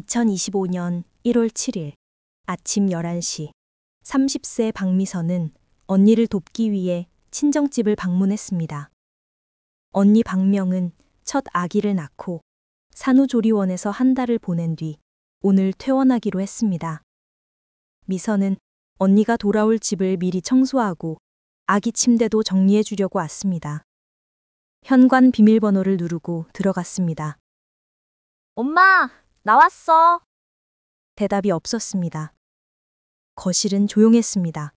2025년 1월 7일 아침 11시 30세 박미선은 언니를 돕기 위해 친정집을 방문했습니다. 언니 박명은 첫 아기를 낳고 산후조리원에서 한 달을 보낸 뒤 오늘 퇴원하기로 했습니다. 미선은 언니가 돌아올 집을 미리 청소하고 아기 침대도 정리해 주려고 왔습니다. 현관 비밀번호를 누르고 들어갔습니다. 엄마, 나왔어. 대답이 없었습니다. 거실은 조용했습니다.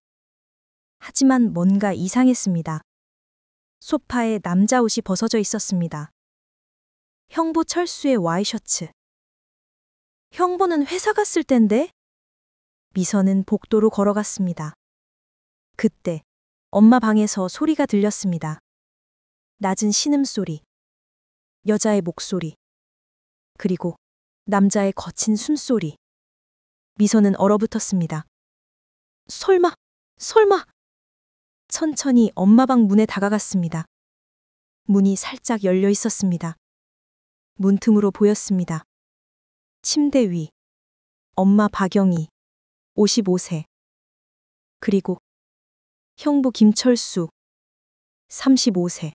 하지만 뭔가 이상했습니다. 소파에 남자 옷이 벗어져 있었습니다. 형부 철수의 와이셔츠. 형부는 회사 갔을 텐데? 미선은 복도로 걸어갔습니다. 그때 엄마 방에서 소리가 들렸습니다. 낮은 신음소리, 여자의 목소리, 그리고 남자의 거친 숨소리. 미선은 얼어붙었습니다. 설마. 천천히 엄마 방 문에 다가갔습니다. 문이 살짝 열려 있었습니다. 문틈으로 보였습니다. 침대 위, 엄마 박영희, 55세. 그리고 형부 김철수, 35세.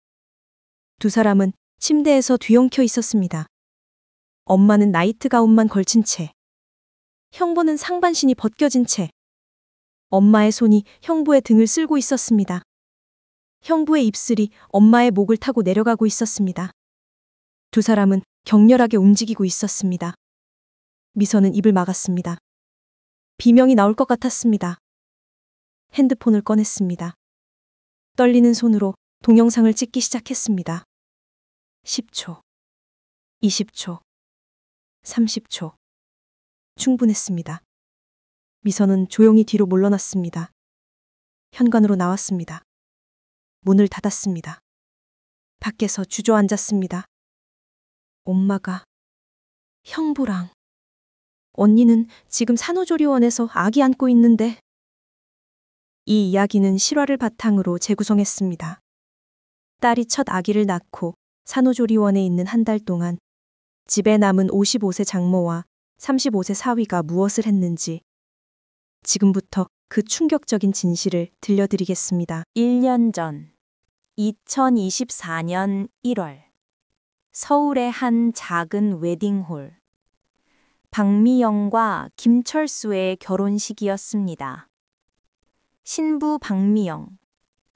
두 사람은 침대에서 뒤엉켜 있었습니다. 엄마는 나이트 가운만 걸친 채, 형부는 상반신이 벗겨진 채, 엄마의 손이 형부의 등을 쓸고 있었습니다. 형부의 입술이 엄마의 목을 타고 내려가고 있었습니다. 두 사람은 격렬하게 움직이고 있었습니다. 미선은 입을 막았습니다. 비명이 나올 것 같았습니다. 핸드폰을 꺼냈습니다. 떨리는 손으로 동영상을 찍기 시작했습니다. 10초, 20초, 30초. 충분했습니다. 미선은 조용히 뒤로 물러났습니다. 현관으로 나왔습니다. 문을 닫았습니다. 밖에서 주저앉았습니다. 엄마가, 형부랑, 언니는 지금 산후조리원에서 아기 안고 있는데. 이 이야기는 실화를 바탕으로 재구성했습니다. 딸이 첫 아기를 낳고 산후조리원에 있는 한 달 동안 집에 남은 55세 장모와 35세 사위가 무엇을 했는지 지금부터 그 충격적인 진실을 들려드리겠습니다. 1년 전, 2024년 1월, 서울의 한 작은 웨딩홀. 박미영과 김철수의 결혼식이었습니다. 신부 박미영,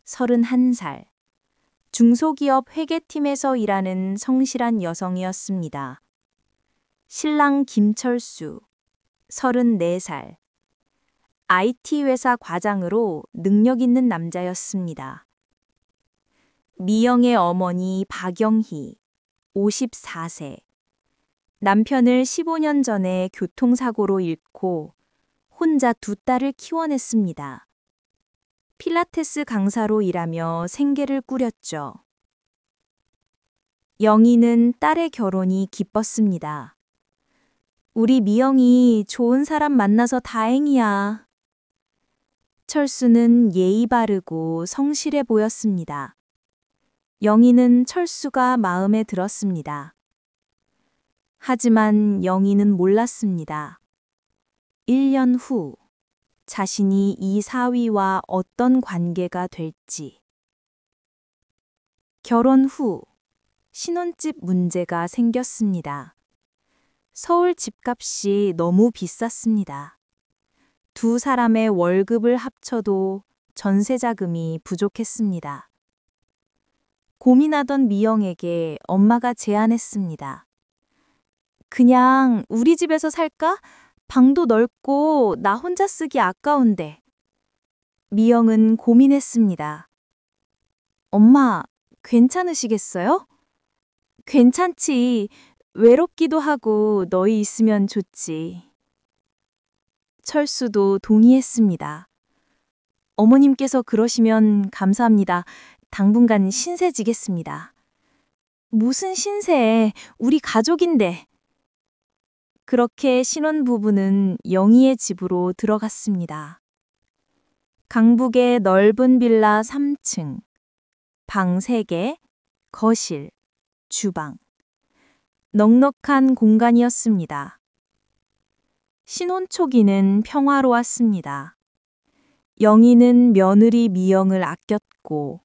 31살, 중소기업 회계팀에서 일하는 성실한 여성이었습니다. 신랑 김철수, 34살, IT 회사 과장으로 능력 있는 남자였습니다. 미영의 어머니 박영희, 54세, 남편을 15년 전에 교통사고로 잃고 혼자 두 딸을 키워냈습니다. 필라테스 강사로 일하며 생계를 꾸렸죠. 영희는 딸의 결혼이 기뻤습니다. 우리 미영이 좋은 사람 만나서 다행이야. 철수는 예의 바르고 성실해 보였습니다. 영희는 철수가 마음에 들었습니다. 하지만 영희는 몰랐습니다. 1년 후 자신이 이 사위와 어떤 관계가 될지. 결혼 후 신혼집 문제가 생겼습니다. 서울 집값이 너무 비쌌습니다. 두 사람의 월급을 합쳐도 전세 자금이 부족했습니다. 고민하던 미영에게 엄마가 제안했습니다. 그냥 우리 집에서 살까? 방도 넓고 나 혼자 쓰기 아까운데. 미영은 고민했습니다. 엄마, 괜찮으시겠어요? 괜찮지. 외롭기도 하고 너희 있으면 좋지. 철수도 동의했습니다. 어머님께서 그러시면 감사합니다. 당분간 신세 지겠습니다. 무슨 신세, 우리 가족인데. 그렇게 신혼부부는 영희의 집으로 들어갔습니다. 강북의 넓은 빌라 3층, 방 3개, 거실, 주방. 넉넉한 공간이었습니다. 신혼 초기는 평화로웠습니다. 영희는 며느리 미영을 아꼈고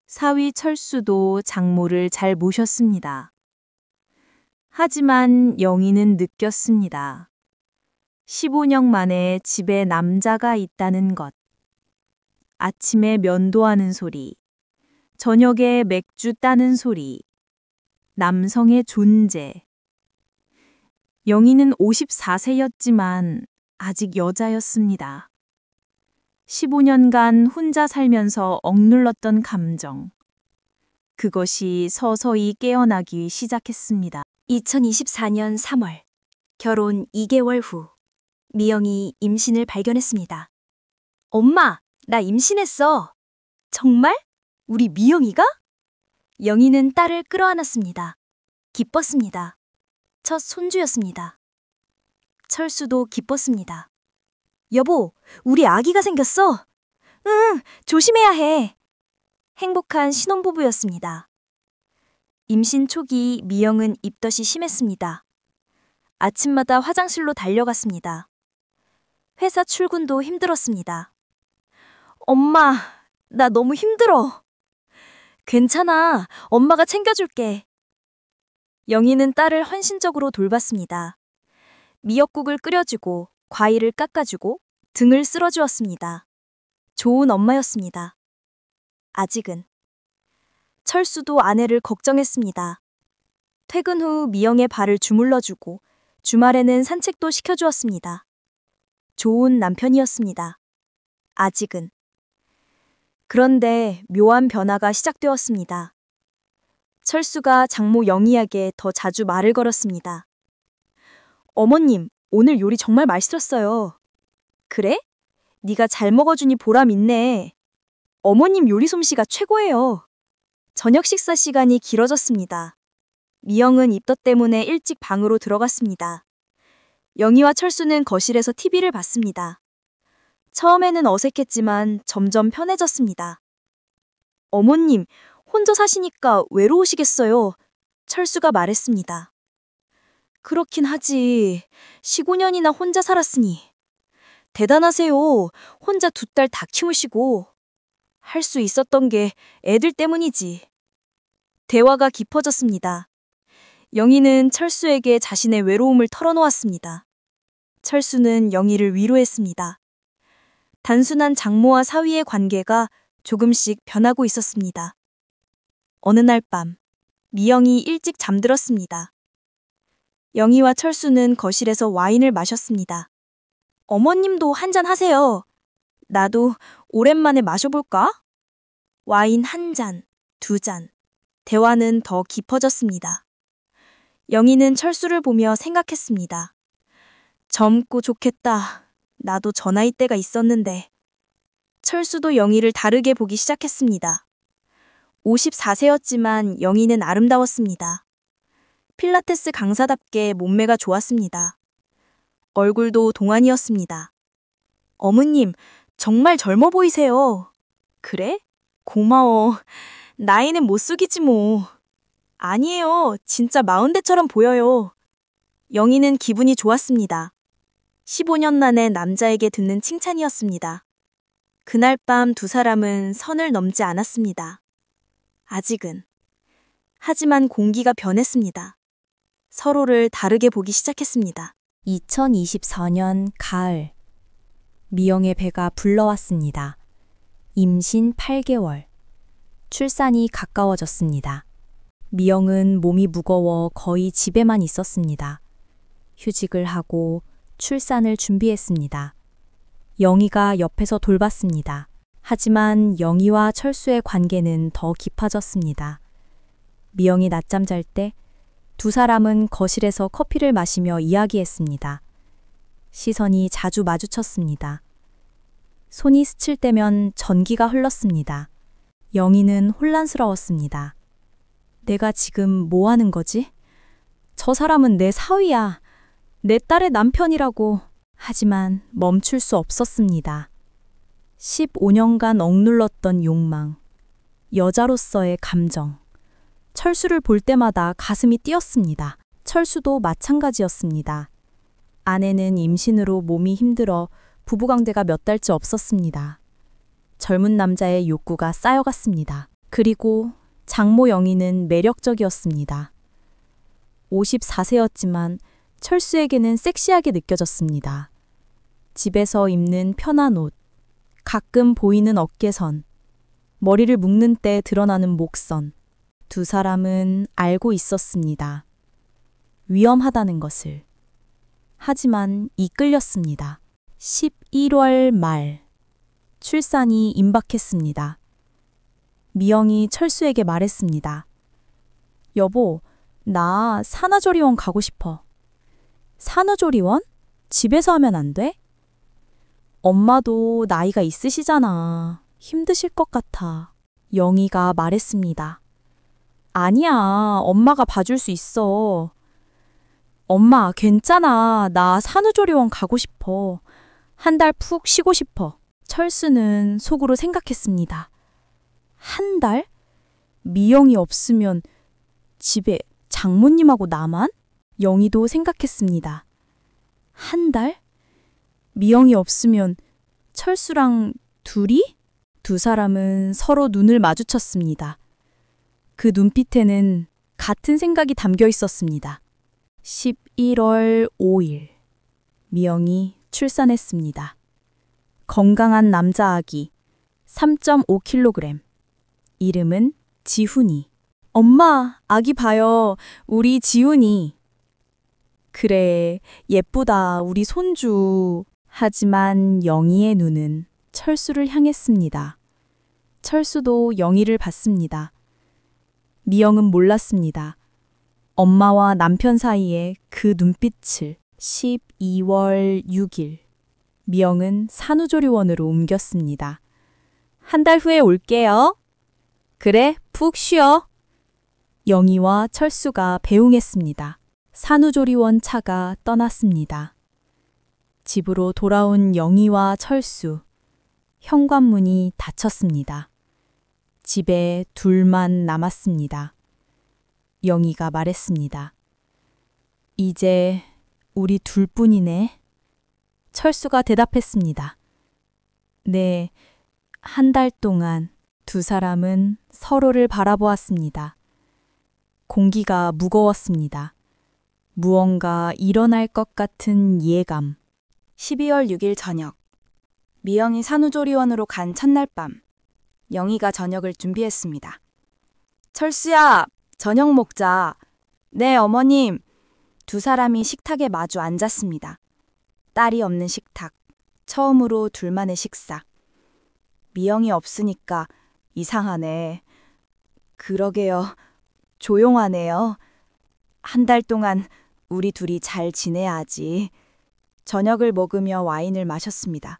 사위 철수도 장모를 잘 모셨습니다. 하지만 영희는 느꼈습니다. 15년 만에 집에 남자가 있다는 것. 아침에 면도하는 소리, 저녁에 맥주 따는 소리, 남성의 존재. 영희는 54세였지만 아직 여자였습니다. 15년간 혼자 살면서 억눌렀던 감정. 그것이 서서히 깨어나기 시작했습니다. 2024년 3월, 결혼 2개월 후, 미영이 임신을 발견했습니다. 엄마, 나 임신했어. 정말? 우리 미영이가? 영희는 딸을 끌어안았습니다. 기뻤습니다. 첫 손주였습니다. 철수도 기뻤습니다. 여보, 우리 아기가 생겼어. 응, 조심해야 해. 행복한 신혼부부였습니다. 임신 초기 미영은 입덧이 심했습니다. 아침마다 화장실로 달려갔습니다. 회사 출근도 힘들었습니다. 엄마, 나 너무 힘들어. 괜찮아, 엄마가 챙겨줄게. 영희는 딸을 헌신적으로 돌봤습니다. 미역국을 끓여주고 과일을 깎아주고 등을 쓸어주었습니다. 좋은 엄마였습니다. 아직은. 철수도 아내를 걱정했습니다. 퇴근 후 미영의 발을 주물러주고 주말에는 산책도 시켜주었습니다. 좋은 남편이었습니다. 아직은. 그런데 묘한 변화가 시작되었습니다. 철수가 장모 영희에게 더 자주 말을 걸었습니다. 어머님, 오늘 요리 정말 맛있었어요. 그래? 네가 잘 먹어주니 보람 있네. 어머님 요리 솜씨가 최고예요. 저녁 식사 시간이 길어졌습니다. 미영은 입덧 때문에 일찍 방으로 들어갔습니다. 영희와 철수는 거실에서 TV를 봤습니다. 처음에는 어색했지만 점점 편해졌습니다. 어머님, 혼자 사시니까 외로우시겠어요. 철수가 말했습니다. 그렇긴 하지. 15년이나 혼자 살았으니. 대단하세요. 혼자 두 딸 다 키우시고. 할 수 있었던 게 애들 때문이지. 대화가 깊어졌습니다. 영희는 철수에게 자신의 외로움을 털어놓았습니다. 철수는 영희를 위로했습니다. 단순한 장모와 사위의 관계가 조금씩 변하고 있었습니다. 어느 날 밤, 미영이 일찍 잠들었습니다. 영희와 철수는 거실에서 와인을 마셨습니다. 어머님도 한잔 하세요. 나도 오랜만에 마셔볼까? 와인 한 잔, 두 잔. 대화는 더 깊어졌습니다. 영희는 철수를 보며 생각했습니다. 젊고 좋겠다. 나도 저 나이 때가 있었는데. 철수도 영희를 다르게 보기 시작했습니다. 54세였지만 영희는 아름다웠습니다. 필라테스 강사답게 몸매가 좋았습니다. 얼굴도 동안이었습니다. 어머님, 정말 젊어 보이세요. 그래? 고마워. 나이는 못 속이지 뭐. 아니에요. 진짜 40대처럼 보여요. 영희는 기분이 좋았습니다. 15년 만에 남자에게 듣는 칭찬이었습니다. 그날 밤 두 사람은 선을 넘지 않았습니다. 아직은. 하지만 공기가 변했습니다. 서로를 다르게 보기 시작했습니다. 2024년 가을. 미영의 배가 불러왔습니다. 임신 8개월. 출산이 가까워졌습니다. 미영은 몸이 무거워 거의 집에만 있었습니다. 휴직을 하고 출산을 준비했습니다. 영희가 옆에서 돌봤습니다. 하지만 영희와 철수의 관계는 더 깊어졌습니다. 미영이 낮잠 잘 때 두 사람은 거실에서 커피를 마시며 이야기했습니다. 시선이 자주 마주쳤습니다. 손이 스칠 때면 전기가 흘렀습니다. 영희는 혼란스러웠습니다. 내가 지금 뭐 하는 거지? 저 사람은 내 사위야. 내 딸의 남편이라고. 하지만 멈출 수 없었습니다. 15년간 억눌렀던 욕망, 여자로서의 감정. 철수를 볼 때마다 가슴이 뛰었습니다. 철수도 마찬가지였습니다. 아내는 임신으로 몸이 힘들어 부부관계가 몇 달째 없었습니다. 젊은 남자의 욕구가 쌓여갔습니다. 그리고 장모 영희는 매력적이었습니다. 54세였지만 철수에게는 섹시하게 느껴졌습니다. 집에서 입는 편한 옷, 가끔 보이는 어깨선, 머리를 묶는 때 드러나는 목선. 두 사람은 알고 있었습니다. 위험하다는 것을. 하지만 이끌렸습니다. 11월 말, 출산이 임박했습니다. 미영이 철수에게 말했습니다. 여보, 나 산후조리원 가고 싶어. 산후조리원? 집에서 하면 안 돼? 엄마도 나이가 있으시잖아. 힘드실 것 같아. 영희가 말했습니다. 아니야, 엄마가 봐줄 수 있어. 엄마, 괜찮아. 나 산후조리원 가고 싶어. 한 달 푹 쉬고 싶어. 철수는 속으로 생각했습니다. 한 달? 미영이 없으면 집에 장모님하고 나만? 영희도 생각했습니다. 한 달? 미영이 없으면 철수랑 둘이? 두 사람은 서로 눈을 마주쳤습니다. 그 눈빛에는 같은 생각이 담겨 있었습니다. 11월 5일, 미영이 출산했습니다. 건강한 남자 아기, 3.5kg. 이름은 지훈이. 엄마, 아기 봐요. 우리 지훈이. 그래, 예쁘다, 우리 손주. 하지만 영희의 눈은 철수를 향했습니다. 철수도 영희를 봤습니다. 미영은 몰랐습니다. 엄마와 남편 사이에 그 눈빛을. 12월 6일, 미영은 산후조리원으로 옮겼습니다. 한 달 후에 올게요. 그래, 푹 쉬어. 영희와 철수가 배웅했습니다. 산후조리원 차가 떠났습니다. 집으로 돌아온 영희와 철수. 현관문이 닫혔습니다. 집에 둘만 남았습니다. 영희가 말했습니다. 이제 우리 둘뿐이네. 철수가 대답했습니다. 네, 한 달 동안. 두 사람은 서로를 바라보았습니다. 공기가 무거웠습니다. 무언가 일어날 것 같은 예감. 12월 6일 저녁, 미영이 산후조리원으로 간 첫날 밤, 영희가 저녁을 준비했습니다. 철수야, 저녁 먹자. 네, 어머님. 두 사람이 식탁에 마주 앉았습니다. 딸이 없는 식탁, 처음으로 둘만의 식사. 미영이 없으니까 이상하네. 그러게요. 조용하네요. 한 달 동안 우리 둘이 잘 지내야지. 저녁을 먹으며 와인을 마셨습니다.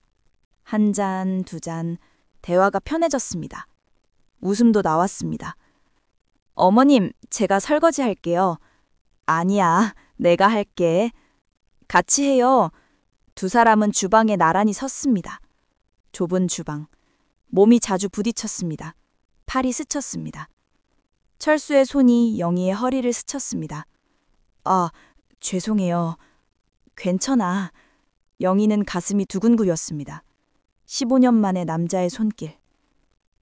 한 잔, 두 잔, 대화가 편해졌습니다. 웃음도 나왔습니다. 어머님, 제가 설거지 할게요. 아니야, 내가 할게. 같이 해요. 두 사람은 주방에 나란히 섰습니다. 좁은 주방. 몸이 자주 부딪혔습니다. 팔이 스쳤습니다. 철수의 손이 영희의 허리를 스쳤습니다. 아, 죄송해요. 괜찮아. 영희는 가슴이 두근거렸습니다. 15년 만에 남자의 손길.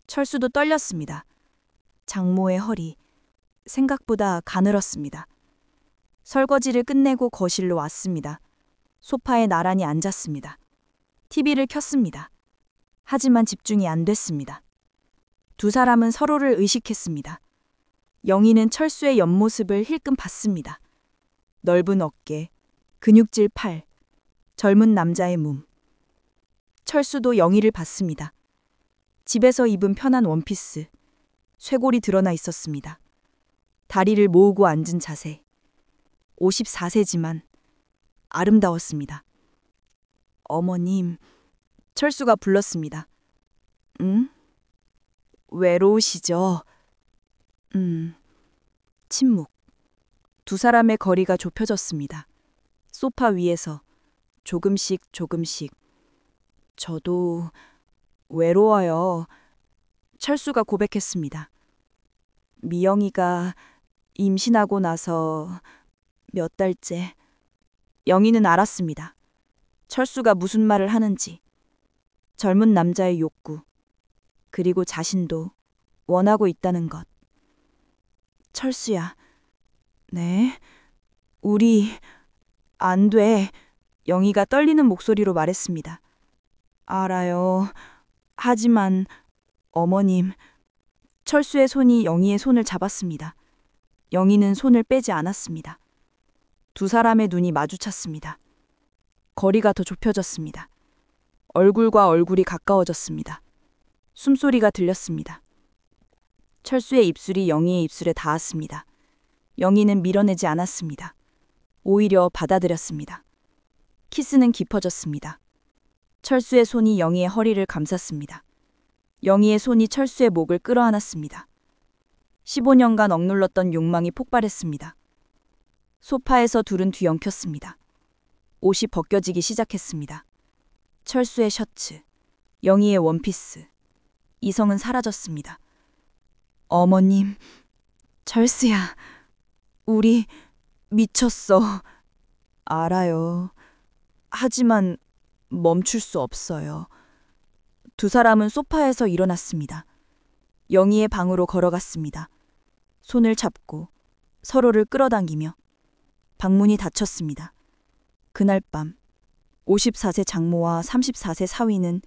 철수도 떨렸습니다. 장모의 허리. 생각보다 가늘었습니다. 설거지를 끝내고 거실로 왔습니다. 소파에 나란히 앉았습니다. TV를 켰습니다. 하지만 집중이 안 됐습니다. 두 사람은 서로를 의식했습니다. 영희는 철수의 옆모습을 힐끔 봤습니다. 넓은 어깨, 근육질 팔, 젊은 남자의 몸. 철수도 영희를 봤습니다. 집에서 입은 편한 원피스, 쇄골이 드러나 있었습니다. 다리를 모으고 앉은 자세. 54세지만 아름다웠습니다. 어머님, 철수가 불렀습니다. 응? 외로우시죠? 침묵. 두 사람의 거리가 좁혀졌습니다. 소파 위에서 조금씩. 저도 외로워요. 철수가 고백했습니다. 미영이가 임신하고 나서 몇 달째. 영희는 알았습니다. 철수가 무슨 말을 하는지. 젊은 남자의 욕구, 그리고 자신도 원하고 있다는 것. 철수야. 네? 우리 안 돼. 영희가 떨리는 목소리로 말했습니다. 알아요. 하지만 어머님. 철수의 손이 영희의 손을 잡았습니다. 영희는 손을 빼지 않았습니다. 두 사람의 눈이 마주쳤습니다. 거리가 더 좁혀졌습니다. 얼굴과 얼굴이 가까워졌습니다. 숨소리가 들렸습니다. 철수의 입술이 영희의 입술에 닿았습니다. 영희는 밀어내지 않았습니다. 오히려 받아들였습니다. 키스는 깊어졌습니다. 철수의 손이 영희의 허리를 감쌌습니다. 영희의 손이 철수의 목을 끌어안았습니다. 15년간 억눌렀던 욕망이 폭발했습니다. 소파에서 둘은 뒤엉켰습니다. 옷이 벗겨지기 시작했습니다. 철수의 셔츠, 영희의 원피스, 이성은 사라졌습니다. 어머님, 철수야, 우리 미쳤어. 알아요. 하지만 멈출 수 없어요. 두 사람은 소파에서 일어났습니다. 영희의 방으로 걸어갔습니다. 손을 잡고 서로를 끌어당기며 방문이 닫혔습니다. 그날 밤 54세 장모와 34세 사위는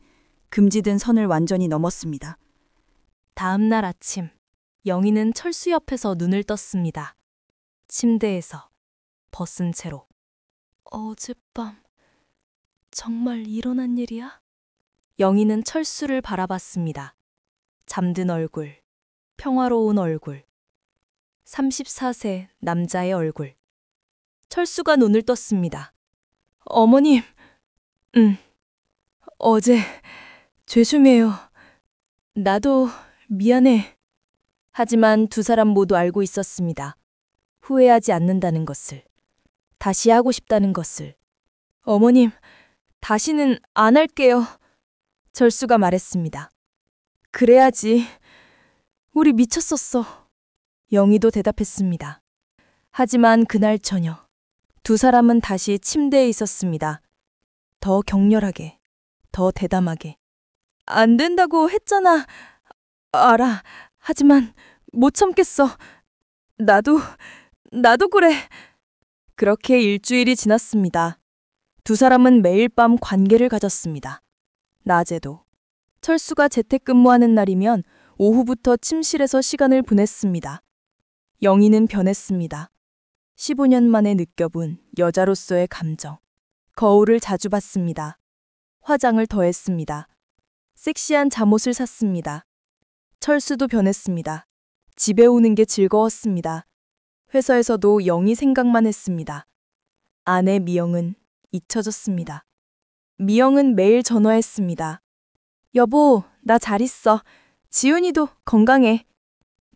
금지된 선을 완전히 넘었습니다. 다음 날 아침, 영희는 철수 옆에서 눈을 떴습니다. 침대에서 벗은 채로. 어젯밤 정말 일어난 일이야? 영희는 철수를 바라봤습니다. 잠든 얼굴, 평화로운 얼굴, 34세 남자의 얼굴. 철수가 눈을 떴습니다. 어머님, 어제 죄송해요. 나도 미안해. 하지만 두 사람 모두 알고 있었습니다. 후회하지 않는다는 것을. 다시 하고 싶다는 것을. 어머님, 다시는 안 할게요. 철수가 말했습니다. 그래야지. 우리 미쳤었어. 영희도 대답했습니다. 하지만 그날 저녁, 두 사람은 다시 침대에 있었습니다. 더 격렬하게, 더 대담하게. 안 된다고 했잖아. 알아. 하지만 못 참겠어. 나도 그래. 그렇게 일주일이 지났습니다. 두 사람은 매일 밤 관계를 가졌습니다. 낮에도. 철수가 재택근무하는 날이면 오후부터 침실에서 시간을 보냈습니다. 영희는 변했습니다. 15년 만에 느껴본 여자로서의 감정. 거울을 자주 봤습니다. 화장을 더했습니다. 섹시한 잠옷을 샀습니다. 철수도 변했습니다. 집에 오는 게 즐거웠습니다. 회사에서도 영희 생각만 했습니다. 아내 미영은 잊혀졌습니다. 미영은 매일 전화했습니다. 여보, 나 잘 있어. 지훈이도 건강해.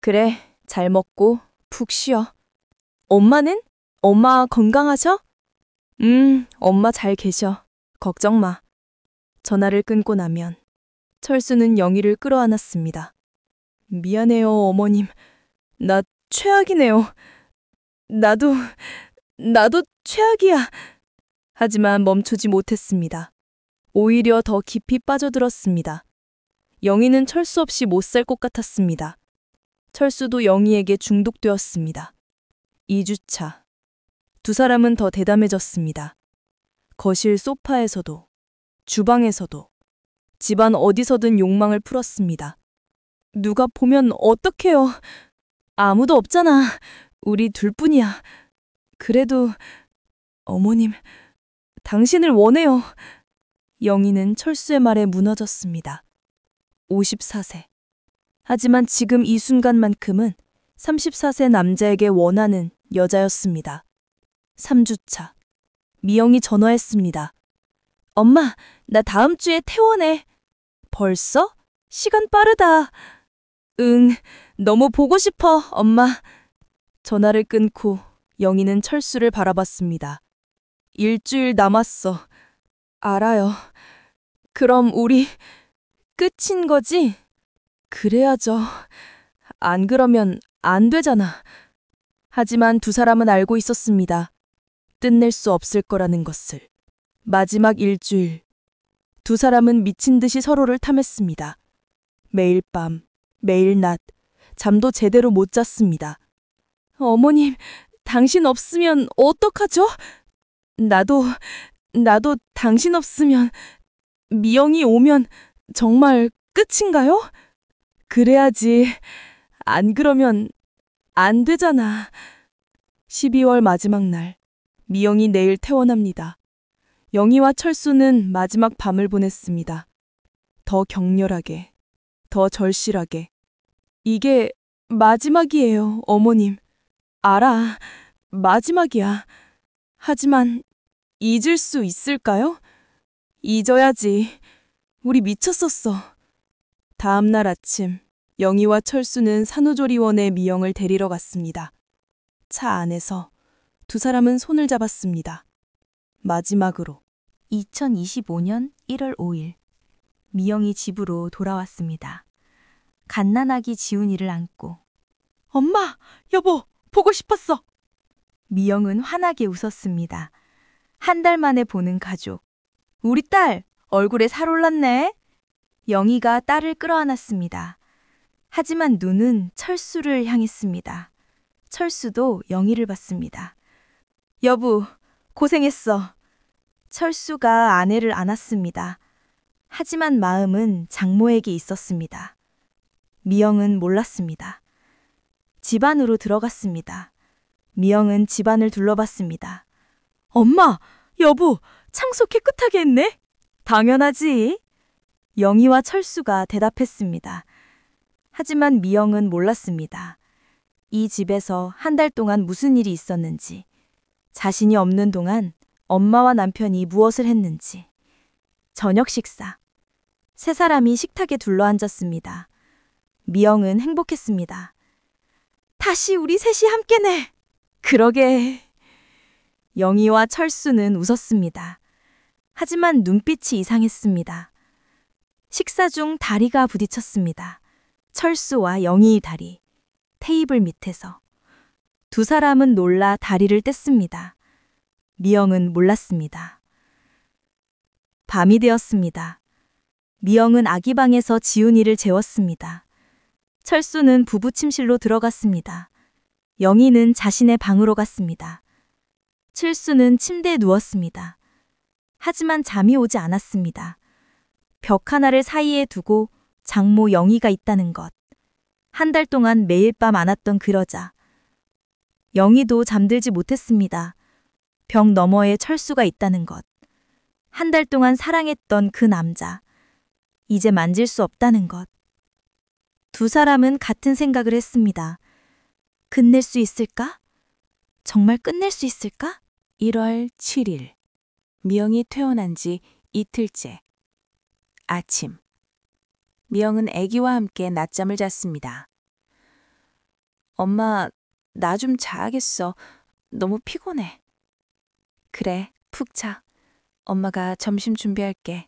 그래, 잘 먹고 푹 쉬어. 엄마는? 엄마 건강하셔? 엄마 잘 계셔. 걱정 마. 전화를 끊고 나면 철수는 영희를 끌어안았습니다. 미안해요, 어머님. 나 최악이네요. 나도 최악이야. 하지만 멈추지 못했습니다. 오히려 더 깊이 빠져들었습니다. 영희는 철수 없이 못 살 것 같았습니다. 철수도 영희에게 중독되었습니다. 2주차. 두 사람은 더 대담해졌습니다. 거실 소파에서도, 주방에서도, 집안 어디서든 욕망을 풀었습니다. 누가 보면 어떡해요. 아무도 없잖아. 우리 둘뿐이야. 그래도 어머님, 당신을 원해요. 영희는 철수의 말에 무너졌습니다. 54세. 하지만 지금 이 순간만큼은 34세 남자에게 원하는 여자였습니다. 3주차. 미영이 전화했습니다. 엄마, 나 다음 주에 퇴원해. 벌써? 시간 빠르다. 응, 너무 보고 싶어, 엄마. 전화를 끊고 영희는 철수를 바라봤습니다. 일주일 남았어. 알아요. 그럼 우리 끝인 거지? 그래야죠. 안 그러면 안 되잖아. 하지만 두 사람은 알고 있었습니다. 끝낼 수 없을 거라는 것을. 마지막 일주일, 두 사람은 미친 듯이 서로를 탐했습니다. 매일 밤, 매일 낮, 잠도 제대로 못 잤습니다. 어머님, 당신 없으면 어떡하죠? 나도 당신 없으면, 미영이 오면 정말 끝인가요? 그래야지. 안 그러면 안 되잖아. 12월 마지막 날, 미영이 내일 퇴원합니다. 영희와 철수는 마지막 밤을 보냈습니다. 더 격렬하게, 더 절실하게. 이게 마지막이에요, 어머님. 알아, 마지막이야. 하지만 잊을 수 있을까요? 잊어야지. 우리 미쳤었어. 다음 날 아침, 영희와 철수는 산후조리원에 미영을 데리러 갔습니다. 차 안에서 두 사람은 손을 잡았습니다. 마지막으로. 2025년 1월 5일, 미영이 집으로 돌아왔습니다. 갓난아기 지훈이를 안고. 엄마, 여보, 보고 싶었어. 미영은 환하게 웃었습니다. 한 달 만에 보는 가족. 우리 딸, 얼굴에 살 올랐네. 영희가 딸을 끌어안았습니다. 하지만 눈은 철수를 향했습니다. 철수도 영희를 봤습니다. 여보, 고생했어. 철수가 아내를 안았습니다. 하지만 마음은 장모에게 있었습니다. 미영은 몰랐습니다. 집 안으로 들어갔습니다. 미영은 집안을 둘러봤습니다. 엄마, 여보, 청소 깨끗하게 했네? 당연하지. 영희와 철수가 대답했습니다. 하지만 미영은 몰랐습니다. 이 집에서 한 달 동안 무슨 일이 있었는지, 자신이 없는 동안 엄마와 남편이 무엇을 했는지. 저녁 식사. 세 사람이 식탁에 둘러앉았습니다. 미영은 행복했습니다. 다시 우리 셋이 함께네. 그러게. 영희와 철수는 웃었습니다. 하지만 눈빛이 이상했습니다. 식사 중 다리가 부딪혔습니다. 철수와 영희의 다리. 테이블 밑에서. 두 사람은 놀라 다리를 뗐습니다. 미영은 몰랐습니다. 밤이 되었습니다. 미영은 아기 방에서 지훈이를 재웠습니다. 철수는 부부 침실로 들어갔습니다. 영희는 자신의 방으로 갔습니다. 칠수는 침대에 누웠습니다. 하지만 잠이 오지 않았습니다. 벽 하나를 사이에 두고 장모 영희가 있다는 것. 한 달 동안 매일 밤 안았던 그 여자. 영희도 잠들지 못했습니다. 벽 너머에 철수가 있다는 것. 한 달 동안 사랑했던 그 남자. 이제 만질 수 없다는 것. 두 사람은 같은 생각을 했습니다. 끝낼 수 있을까? 정말 끝낼 수 있을까? 1월 7일. 미영이 퇴원한 지 이틀째. 아침. 미영은 아기와 함께 낮잠을 잤습니다. 엄마, 나 좀 자야겠어. 너무 피곤해. 그래, 푹 자. 엄마가 점심 준비할게.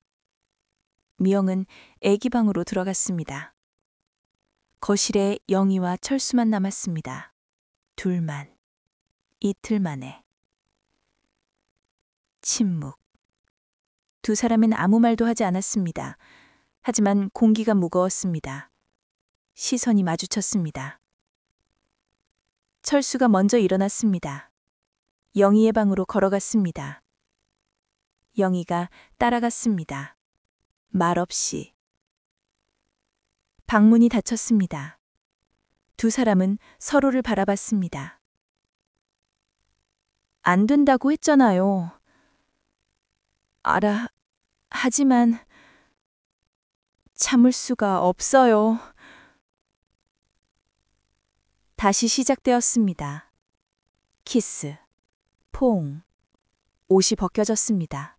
미영은 아기 방으로 들어갔습니다. 거실에 영희와 철수만 남았습니다. 둘만. 이틀 만에. 침묵. 두 사람은 아무 말도 하지 않았습니다. 하지만 공기가 무거웠습니다. 시선이 마주쳤습니다. 철수가 먼저 일어났습니다. 영희의 방으로 걸어갔습니다. 영희가 따라갔습니다. 말없이. 방문이 닫혔습니다. 두 사람은 서로를 바라봤습니다. 안 된다고 했잖아요. 알아. 하지만 참을 수가 없어요. 다시 시작되었습니다. 키스, 포옹, 옷이 벗겨졌습니다.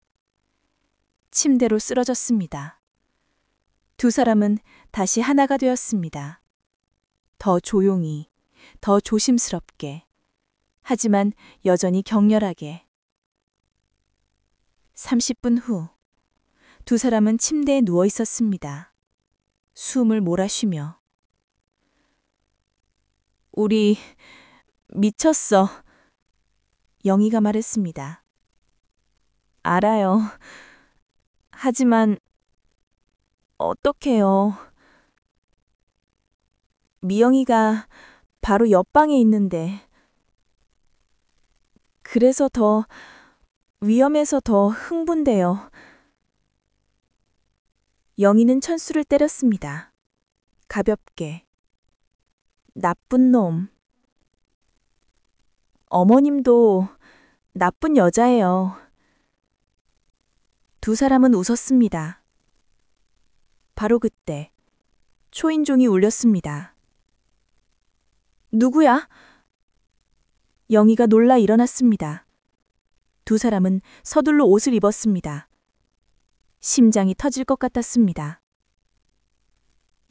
침대로 쓰러졌습니다. 두 사람은 다시 하나가 되었습니다. 더 조용히, 더 조심스럽게, 하지만 여전히 격렬하게. 30분 후, 두 사람은 침대에 누워 있었습니다. 숨을 몰아쉬며. 우리 미쳤어. 영희가 말했습니다. 알아요. 하지만 어떡해요. 미영이가 바로 옆방에 있는데. 그래서 더 위험해서 더 흥분돼요. 영희는 천수를 때렸습니다. 가볍게. 나쁜 놈. 어머님도 나쁜 여자예요. 두 사람은 웃었습니다. 바로 그때 초인종이 울렸습니다. 누구야? 영희가 놀라 일어났습니다. 두 사람은 서둘러 옷을 입었습니다. 심장이 터질 것 같았습니다.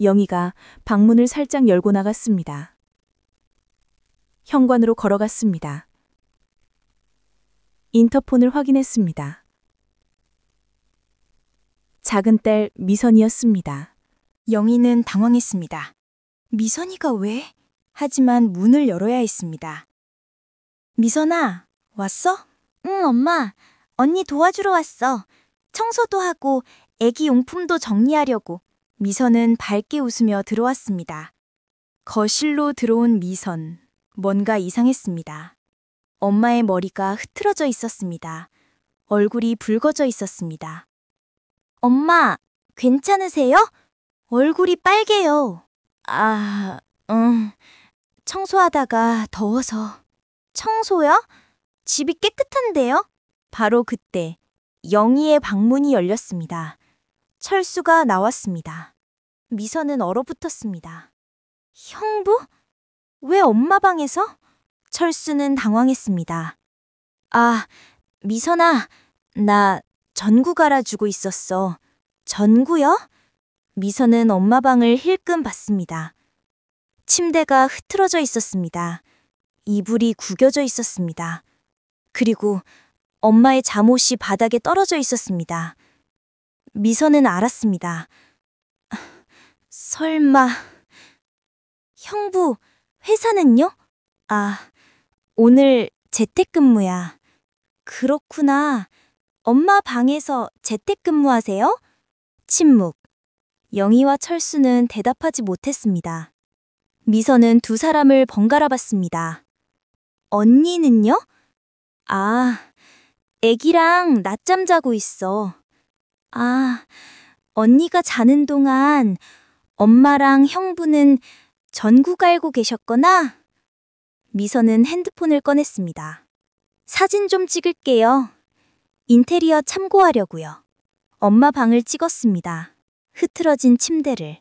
영희가 방문을 살짝 열고 나갔습니다. 현관으로 걸어갔습니다. 인터폰을 확인했습니다. 작은 딸 미선이었습니다. 영희는 당황했습니다. 미선이가 왜? 하지만 문을 열어야 했습니다. 미선아, 왔어? 응, 엄마. 언니 도와주러 왔어. 청소도 하고 애기 용품도 정리하려고. 미선은 밝게 웃으며 들어왔습니다. 거실로 들어온 미선. 뭔가 이상했습니다. 엄마의 머리가 흐트러져 있었습니다. 얼굴이 붉어져 있었습니다. 엄마, 괜찮으세요? 얼굴이 빨개요. 청소하다가 더워서. 청소요? 집이 깨끗한데요? 바로 그때 영희의 방문이 열렸습니다. 철수가 나왔습니다. 미선은 얼어붙었습니다. 형부? 왜 엄마 방에서? 철수는 당황했습니다. 미선아, 나 전구 갈아주고 있었어. 전구요? 미선은 엄마 방을 힐끔 봤습니다. 침대가 흐트러져 있었습니다. 이불이 구겨져 있었습니다. 그리고 엄마의 잠옷이 바닥에 떨어져 있었습니다. 미선은 알았습니다. 설마... 형부, 회사는요? 오늘 재택근무야. 그렇구나. 엄마 방에서 재택근무하세요? 침묵. 영희와 철수는 대답하지 못했습니다. 미선은 두 사람을 번갈아 봤습니다. 언니는요? 애기랑 낮잠 자고 있어. 언니가 자는 동안 엄마랑 형부는 전구 갈고 계셨거나? 미선은 핸드폰을 꺼냈습니다. 사진 좀 찍을게요. 인테리어 참고하려고요. 엄마 방을 찍었습니다. 흐트러진 침대를,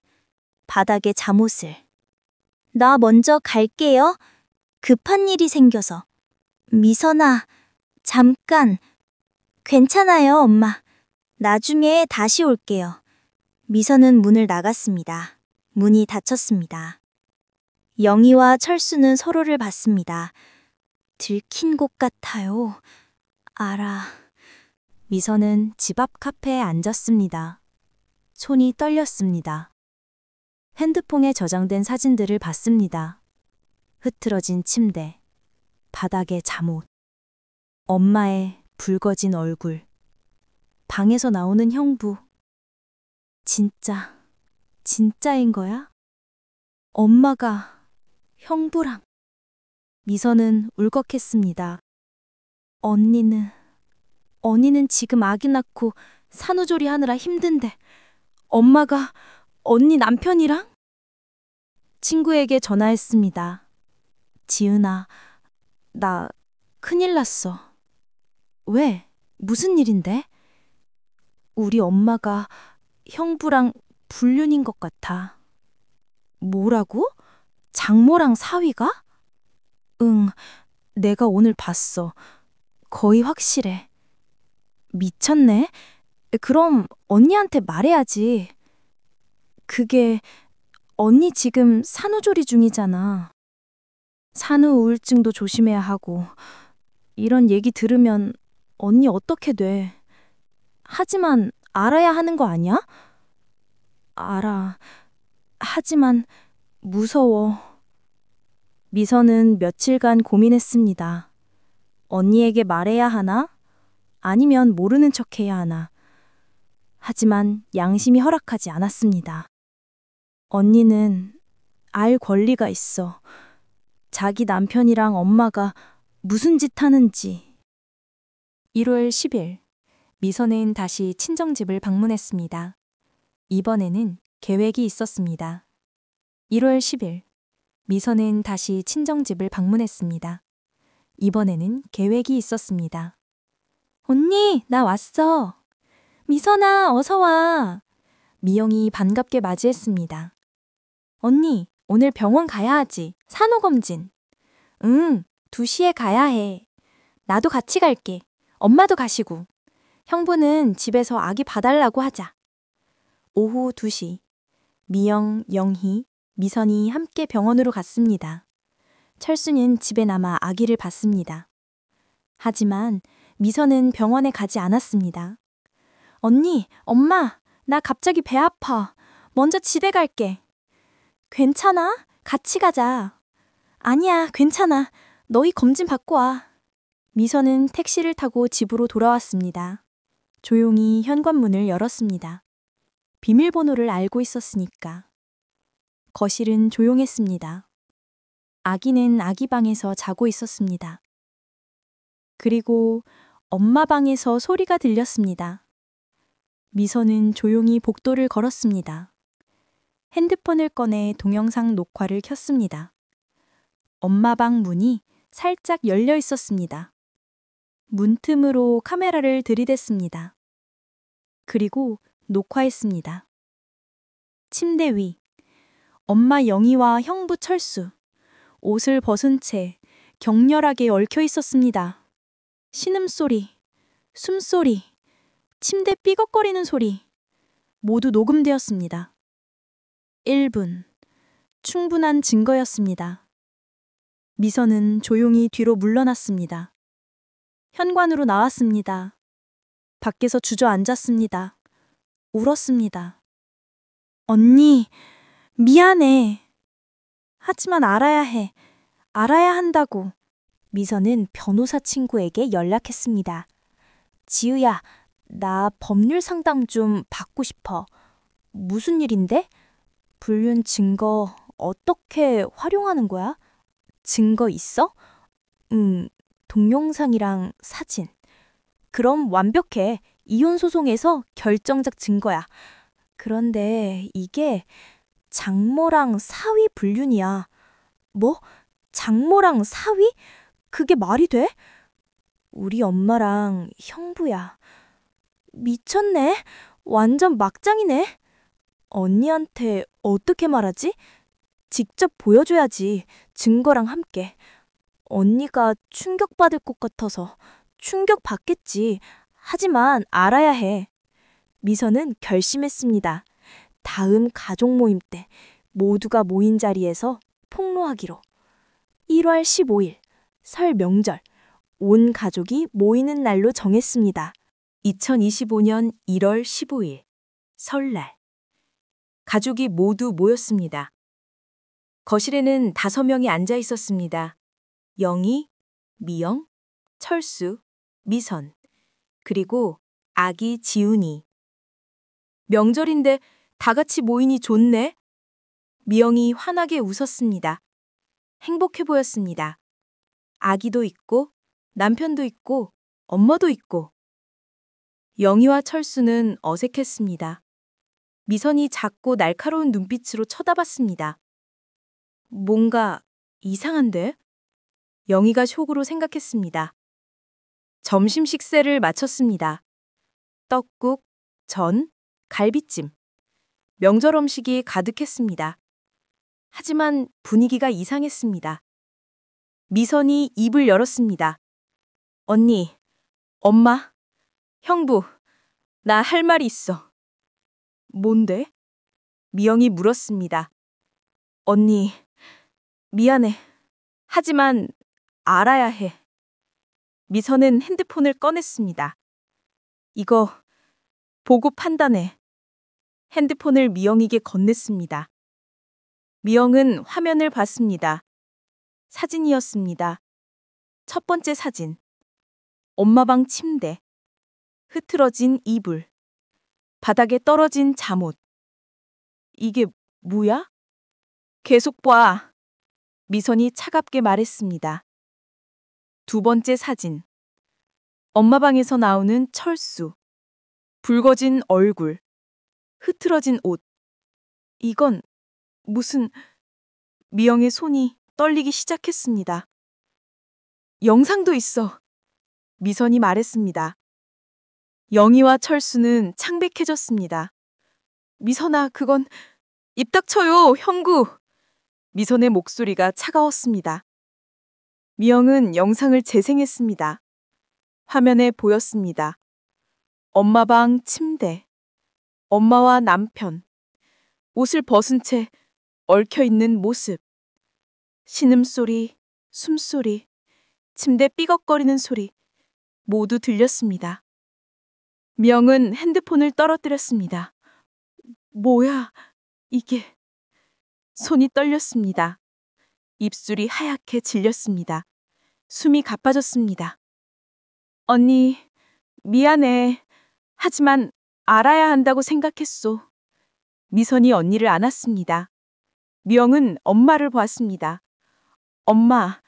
바닥에 잠옷을. 나 먼저 갈게요. 급한 일이 생겨서. 미선아, 잠깐. 괜찮아요, 엄마. 나중에 다시 올게요. 미선은 문을 나갔습니다. 문이 닫혔습니다. 영희와 철수는 서로를 봤습니다. 들킨 곳 같아요. 알아. 미선은 집 앞 카페에 앉았습니다. 손이 떨렸습니다. 핸드폰에 저장된 사진들을 봤습니다. 흐트러진 침대, 바닥에 잠옷, 엄마의 붉어진 얼굴, 방에서 나오는 형부. 진짜인 거야? 엄마가 형부랑. 미선은 울컥했습니다. 언니는 지금 아기 낳고 산후조리 하느라 힘든데 엄마가 언니 남편이랑? 친구에게 전화했습니다. 지은아, 나 큰일 났어. 왜? 무슨 일인데? 우리 엄마가 형부랑 불륜인 것 같아. 뭐라고? 장모랑 사위가? 응, 내가 오늘 봤어. 거의 확실해. 미쳤네? 그럼 언니한테 말해야지. 그게 언니 지금 산후조리 중이잖아. 산후 우울증도 조심해야 하고 이런 얘기 들으면 언니 어떻게 돼? 하지만 알아야 하는 거 아니야? 알아. 하지만 무서워. 미선은 며칠간 고민했습니다. 언니에게 말해야 하나? 아니면 모르는 척 해야 하나? 하지만 양심이 허락하지 않았습니다. 언니는 알 권리가 있어. 자기 남편이랑 엄마가 무슨 짓 하는지. 1월 10일, 미선은 다시 친정집을 방문했습니다. 이번에는 계획이 있었습니다. 1월 10일, 미선은 다시 친정집을 방문했습니다. 이번에는 계획이 있었습니다. 언니, 나 왔어. 미선아, 어서 와. 미영이 반갑게 맞이했습니다. 언니, 오늘 병원 가야 하지. 산후검진. 응, 2시에 가야 해. 나도 같이 갈게. 엄마도 가시고. 형부는 집에서 아기 봐달라고 하자. 오후 2시. 미영, 영희, 미선이 함께 병원으로 갔습니다. 철수는 집에 남아 아기를 봤습니다. 하지만 미선은 병원에 가지 않았습니다. 언니, 엄마, 나 갑자기 배 아파. 먼저 집에 갈게. 괜찮아? 같이 가자. 아니야, 괜찮아. 너희 검진 받고 와. 미선은 택시를 타고 집으로 돌아왔습니다. 조용히 현관문을 열었습니다. 비밀번호를 알고 있었으니까. 거실은 조용했습니다. 아기는 아기 방에서 자고 있었습니다. 그리고 엄마 방에서 소리가 들렸습니다. 미선은 조용히 복도를 걸었습니다. 핸드폰을 꺼내 동영상 녹화를 켰습니다. 엄마 방 문이 살짝 열려 있었습니다. 문틈으로 카메라를 들이댔습니다. 그리고 녹화했습니다. 침대 위, 엄마 영희와 형부 철수, 옷을 벗은 채 격렬하게 얽혀 있었습니다. 신음소리, 숨소리, 침대 삐걱거리는 소리, 모두 녹음되었습니다. 1분, 충분한 증거였습니다. 미선은 조용히 뒤로 물러났습니다. 현관으로 나왔습니다. 밖에서 주저앉았습니다. 울었습니다. 언니, 미안해. 하지만 알아야 해. 알아야 한다고. 미선은 변호사 친구에게 연락했습니다. 지우야, 나 법률 상담 좀 받고 싶어. 무슨 일인데? 불륜 증거 어떻게 활용하는 거야? 증거 있어? 동영상이랑 사진. 그럼 완벽해. 이혼 소송에서 결정적 증거야. 그런데 이게 장모랑 사위 불륜이야. 뭐? 장모랑 사위? 그게 말이 돼? 우리 엄마랑 형부야. 미쳤네. 완전 막장이네. 언니한테 어떻게 말하지? 직접 보여줘야지. 증거랑 함께. 언니가 충격받을 것 같아서. 충격받겠지. 하지만 알아야 해. 미선은 결심했습니다. 다음 가족 모임 때 모두가 모인 자리에서 폭로하기로. 1월 15일, 설 명절, 온 가족이 모이는 날로 정했습니다. 2025년 1월 15일, 설날. 가족이 모두 모였습니다. 거실에는 5명이 앉아 있었습니다. 영희, 미영, 철수, 미선, 그리고 아기 지훈이. 명절인데 다 같이 모이니 좋네. 미영이 환하게 웃었습니다. 행복해 보였습니다. 아기도 있고, 남편도 있고, 엄마도 있고. 영희와 철수는 어색했습니다. 미선이 작고 날카로운 눈빛으로 쳐다봤습니다. 뭔가 이상한데? 영희가 속으로 생각했습니다. 점심 식사를 마쳤습니다. 떡국, 전, 갈비찜. 명절 음식이 가득했습니다. 하지만 분위기가 이상했습니다. 미선이 입을 열었습니다. 언니, 엄마, 형부, 나 할 말이 있어. 뭔데? 미영이 물었습니다. 언니, 미안해. 하지만 알아야 해. 미선은 핸드폰을 꺼냈습니다. 이거 보고 판단해. 핸드폰을 미영에게 건넸습니다. 미영은 화면을 봤습니다. 사진이었습니다. 첫 번째 사진. 엄마 방 침대, 흐트러진 이불, 바닥에 떨어진 잠옷. 이게 뭐야? 계속 봐. 미선이 차갑게 말했습니다. 두 번째 사진. 엄마 방에서 나오는 철수. 붉어진 얼굴. 흐트러진 옷. 이건 무슨... 미영의 손이 떨리기 시작했습니다. 영상도 있어. 미선이 말했습니다. 영희와 철수는 창백해졌습니다. 미선아, 그건... 입 닥쳐요, 형구. 미선의 목소리가 차가웠습니다. 미영은 영상을 재생했습니다. 화면에 보였습니다. 엄마 방 침대. 엄마와 남편. 옷을 벗은 채 얽혀있는 모습. 신음소리, 숨소리, 침대 삐걱거리는 소리 모두 들렸습니다. 미영은 핸드폰을 떨어뜨렸습니다. 뭐야, 이게... 손이 떨렸습니다. 입술이 하얗게 질렸습니다. 숨이 가빠졌습니다. 언니, 미안해. 하지만 알아야 한다고 생각했소. 미선이 언니를 안았습니다. 미영은 엄마를 보았습니다. 엄마,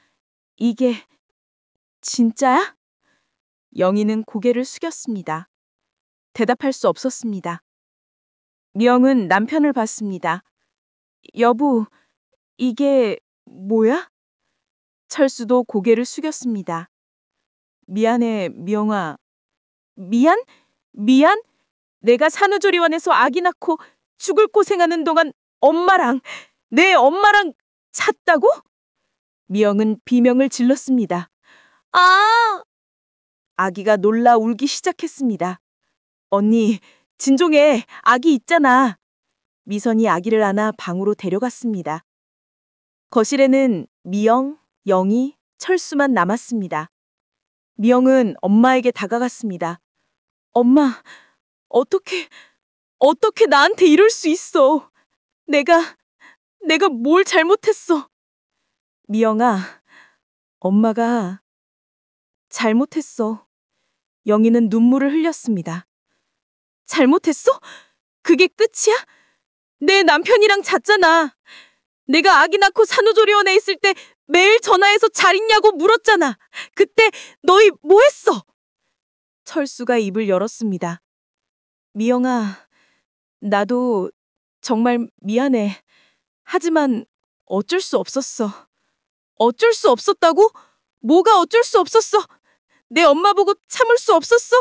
이게 진짜야? 영희는 고개를 숙였습니다. 대답할 수 없었습니다. 미영은 남편을 봤습니다. 여보, 이게 뭐야? 철수도 고개를 숙였습니다. 미안해, 미영아. 미안? 미안? 내가 산후조리원에서 아기 낳고 죽을 고생하는 동안 내 엄마랑 잤다고? 미영은 비명을 질렀습니다. 아! 아기가 놀라 울기 시작했습니다. 언니, 진종에 아기 있잖아. 미선이 아기를 안아 방으로 데려갔습니다. 거실에는 미영, 영희, 철수만 남았습니다. 미영은 엄마에게 다가갔습니다. 엄마, 어떻게 나한테 이럴 수 있어? 내가 뭘 잘못했어? 미영아, 엄마가 잘못했어. 영희는 눈물을 흘렸습니다. 잘못했어? 그게 끝이야? 내 남편이랑 잤잖아. 내가 아기 낳고 산후조리원에 있을 때 매일 전화해서 잘 있냐고 물었잖아. 그때 너희 뭐 했어? 철수가 입을 열었습니다. 미영아, 나도 정말 미안해. 하지만 어쩔 수 없었어. 어쩔 수 없었다고? 뭐가 어쩔 수 없었어? 내 엄마 보고 참을 수 없었어?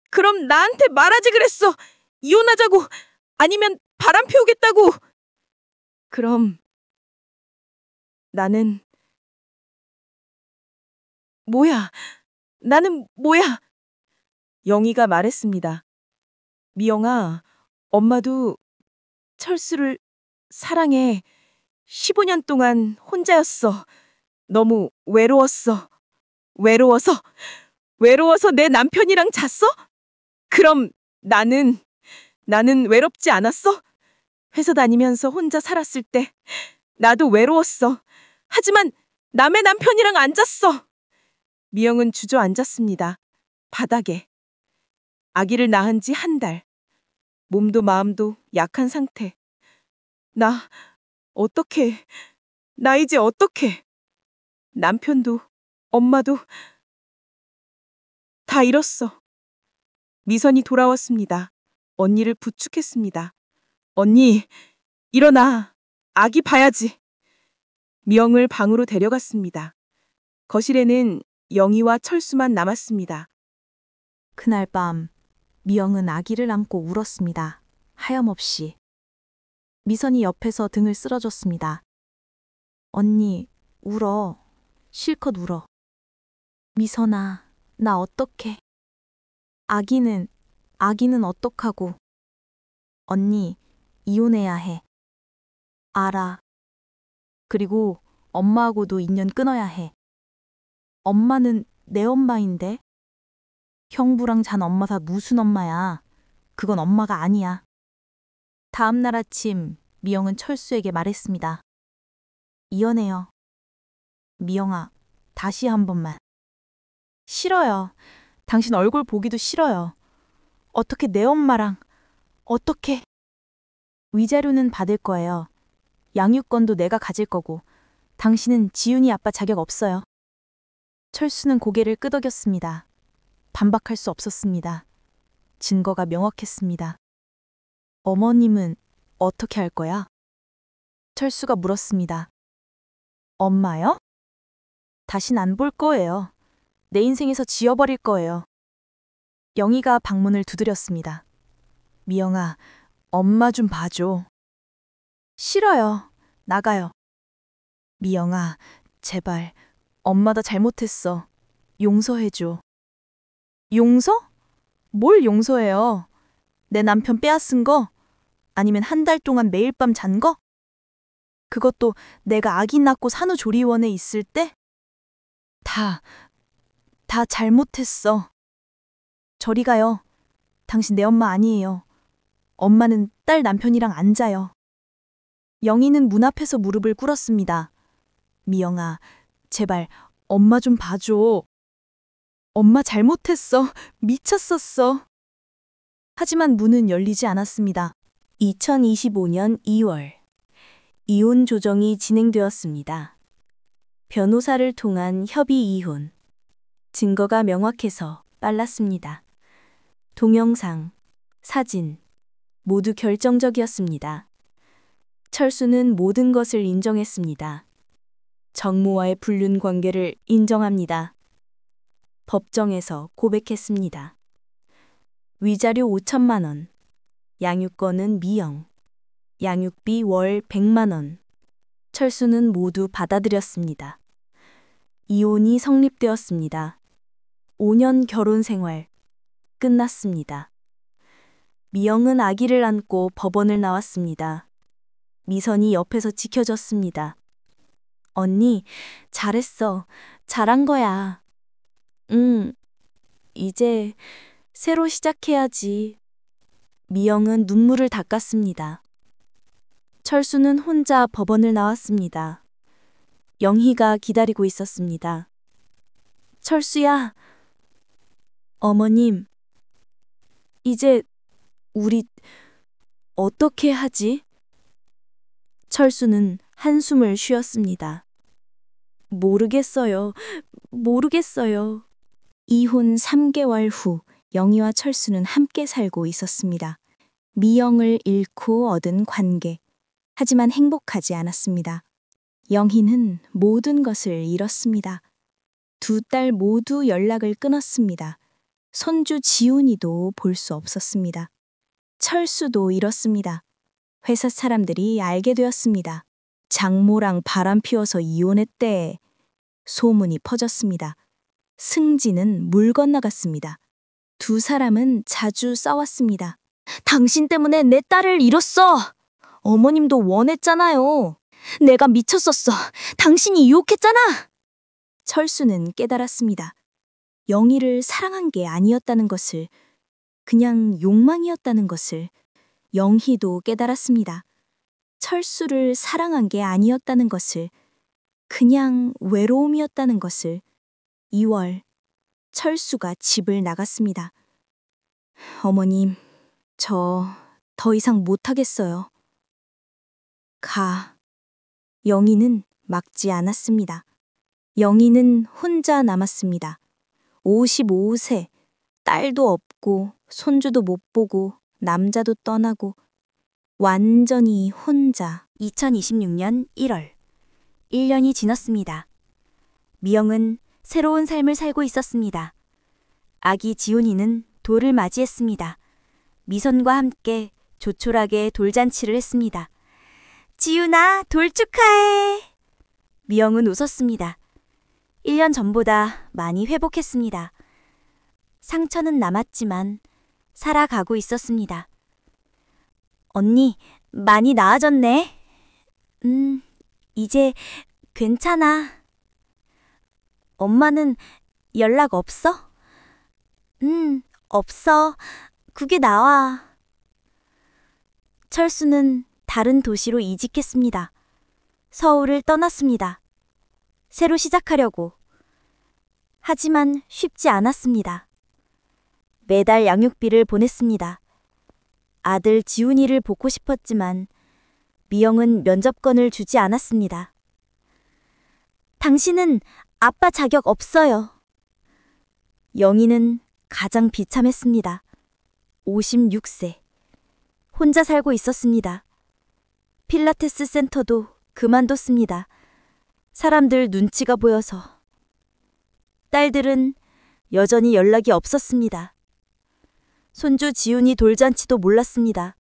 그럼 나한테 말하지 그랬어. 이혼하자고. 아니면 바람 피우겠다고. 그럼 나는 뭐야? 나는 뭐야? 영희가 말했습니다. 미영아, 엄마도 철수를 사랑해. 15년 동안 혼자였어. 너무 외로웠어. 외로워서 내 남편이랑 잤어? 그럼 나는 외롭지 않았어? 회사 다니면서 혼자 살았을 때 나도 외로웠어. 하지만 남의 남편이랑 안 잤어. 미영은 주저앉았습니다. 바닥에. 아기를 낳은 지 한 달. 몸도 마음도 약한 상태. 나 이제 어떡해. 남편도 엄마도 다 잃었어. 미선이 돌아왔습니다. 언니를 부축했습니다. 언니, 일어나. 아기 봐야지. 미영을 방으로 데려갔습니다. 거실에는 영희와 철수만 남았습니다. 그날 밤 미영은 아기를 안고 울었습니다. 하염없이. 미선이 옆에서 등을 쓸어줬습니다. 언니, 울어. 실컷 울어. 미선아, 나 어떡해. 아기는 어떡하고. 언니, 이혼해야 해. 알아. 그리고 엄마하고도 인연 끊어야 해. 엄마는 내 엄마인데. 형부랑 잔 엄마 다 무슨 엄마야. 그건 엄마가 아니야. 다음 날 아침 미영은 철수에게 말했습니다. 이혼해요. 미영아, 다시 한 번만. 싫어요. 당신 얼굴 보기도 싫어요. 어떻게 내 엄마랑, 어떻게. 위자료는 받을 거예요. 양육권도 내가 가질 거고, 당신은 지훈이 아빠 자격 없어요. 철수는 고개를 끄덕였습니다. 반박할 수 없었습니다. 증거가 명확했습니다. 어머님은 어떻게 할 거야? 철수가 물었습니다. 엄마요? 다신 안 볼 거예요. 내 인생에서 지워버릴 거예요. 영희가 방문을 두드렸습니다. 미영아, 엄마 좀 봐줘. 싫어요. 나가요. 미영아, 제발. 엄마 다 잘못했어. 용서해줘. 용서? 뭘 용서해요? 내 남편 빼앗은 거? 아니면 한 달 동안 매일 밤 잔 거? 그것도 내가 아기 낳고 산후조리원에 있을 때? 다 잘못했어. 저리 가요. 당신 내 엄마 아니에요. 엄마는 딸 남편이랑 안 자요. 영희는 문 앞에서 무릎을 꿇었습니다. 미영아, 제발 엄마 좀 봐줘. 엄마 잘못했어. 미쳤었어. 하지만 문은 열리지 않았습니다. 2025년 2월 이혼 조정이 진행되었습니다. 변호사를 통한 협의 이혼. 증거가 명확해서 빨랐습니다. 동영상, 사진 모두 결정적이었습니다. 철수는 모든 것을 인정했습니다. 정모와의 불륜 관계를 인정합니다. 법정에서 고백했습니다. 위자료 5천만 원, 양육권은 미영, 양육비 월 100만 원. 철수는 모두 받아들였습니다. 이혼이 성립되었습니다. 5년 결혼 생활 끝났습니다. 미영은 아기를 안고 법원을 나왔습니다. 미선이 옆에서 지켜줬습니다. 언니, 잘했어. 잘한 거야. 이제 새로 시작해야지. 미영은 눈물을 닦았습니다. 철수는 혼자 법원을 나왔습니다. 영희가 기다리고 있었습니다. 철수야. 어머님. 이제 우리 어떻게 하지? 철수는 한숨을 쉬었습니다. 모르겠어요. 이혼 3개월 후 영희와 철수는 함께 살고 있었습니다. 미영을 잃고 얻은 관계. 하지만 행복하지 않았습니다. 영희는 모든 것을 잃었습니다. 두 딸 모두 연락을 끊었습니다. 손주 지훈이도 볼 수 없었습니다. 철수도 잃었습니다. 회사 사람들이 알게 되었습니다. 장모랑 바람 피워서 이혼했대. 소문이 퍼졌습니다. 승진은 물 건너갔습니다. 두 사람은 자주 싸웠습니다. 당신 때문에 내 딸을 잃었어. 어머님도 원했잖아요. 내가 미쳤었어. 당신이 유혹했잖아. 철수는 깨달았습니다. 영희를 사랑한 게 아니었다는 것을, 그냥 욕망이었다는 것을. 영희도 깨달았습니다. 철수를 사랑한 게 아니었다는 것을, 그냥 외로움이었다는 것을. 2월, 철수가 집을 나갔습니다. 어머님, 저 더 이상 못하겠어요. 가. 영희는 막지 않았습니다. 영희는 혼자 남았습니다. 55세, 딸도 없고 손주도 못 보고 남자도 떠나고 완전히 혼자. 2026년 1월, 1년이 지났습니다. 미영은 새로운 삶을 살고 있었습니다. 아기 지훈이는 돌을 맞이했습니다. 미선과 함께 조촐하게 돌잔치를 했습니다. 지훈아, 돌 축하해. 미영은 웃었습니다. 1년 전보다 많이 회복했습니다. 상처는 남았지만 살아가고 있었습니다. 언니, 많이 나아졌네. 이제 괜찮아. 엄마는 연락 없어? 없어. 그게 나와. 철수는 다른 도시로 이직했습니다. 서울을 떠났습니다. 새로 시작하려고. 하지만 쉽지 않았습니다. 매달 양육비를 보냈습니다. 아들 지훈이를 보고 싶었지만 미영은 면접권을 주지 않았습니다. 당신은 아빠 자격 없어요. 영희는 가장 비참했습니다. 56세. 혼자 살고 있었습니다. 필라테스 센터도 그만뒀습니다. 사람들 눈치가 보여서. 딸들은 여전히 연락이 없었습니다. 손주 지훈이 돌잔치도 몰랐습니다.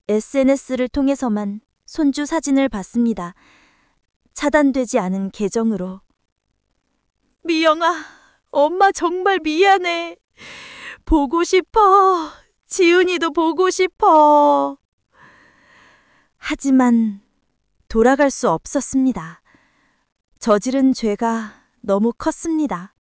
SNS를 통해서만 손주 사진을 봤습니다. 차단되지 않은 계정으로. 미영아, 엄마 정말 미안해. 보고 싶어. 지훈이도 보고 싶어. 하지만 돌아갈 수 없었습니다. 저지른 죄가 너무 컸습니다.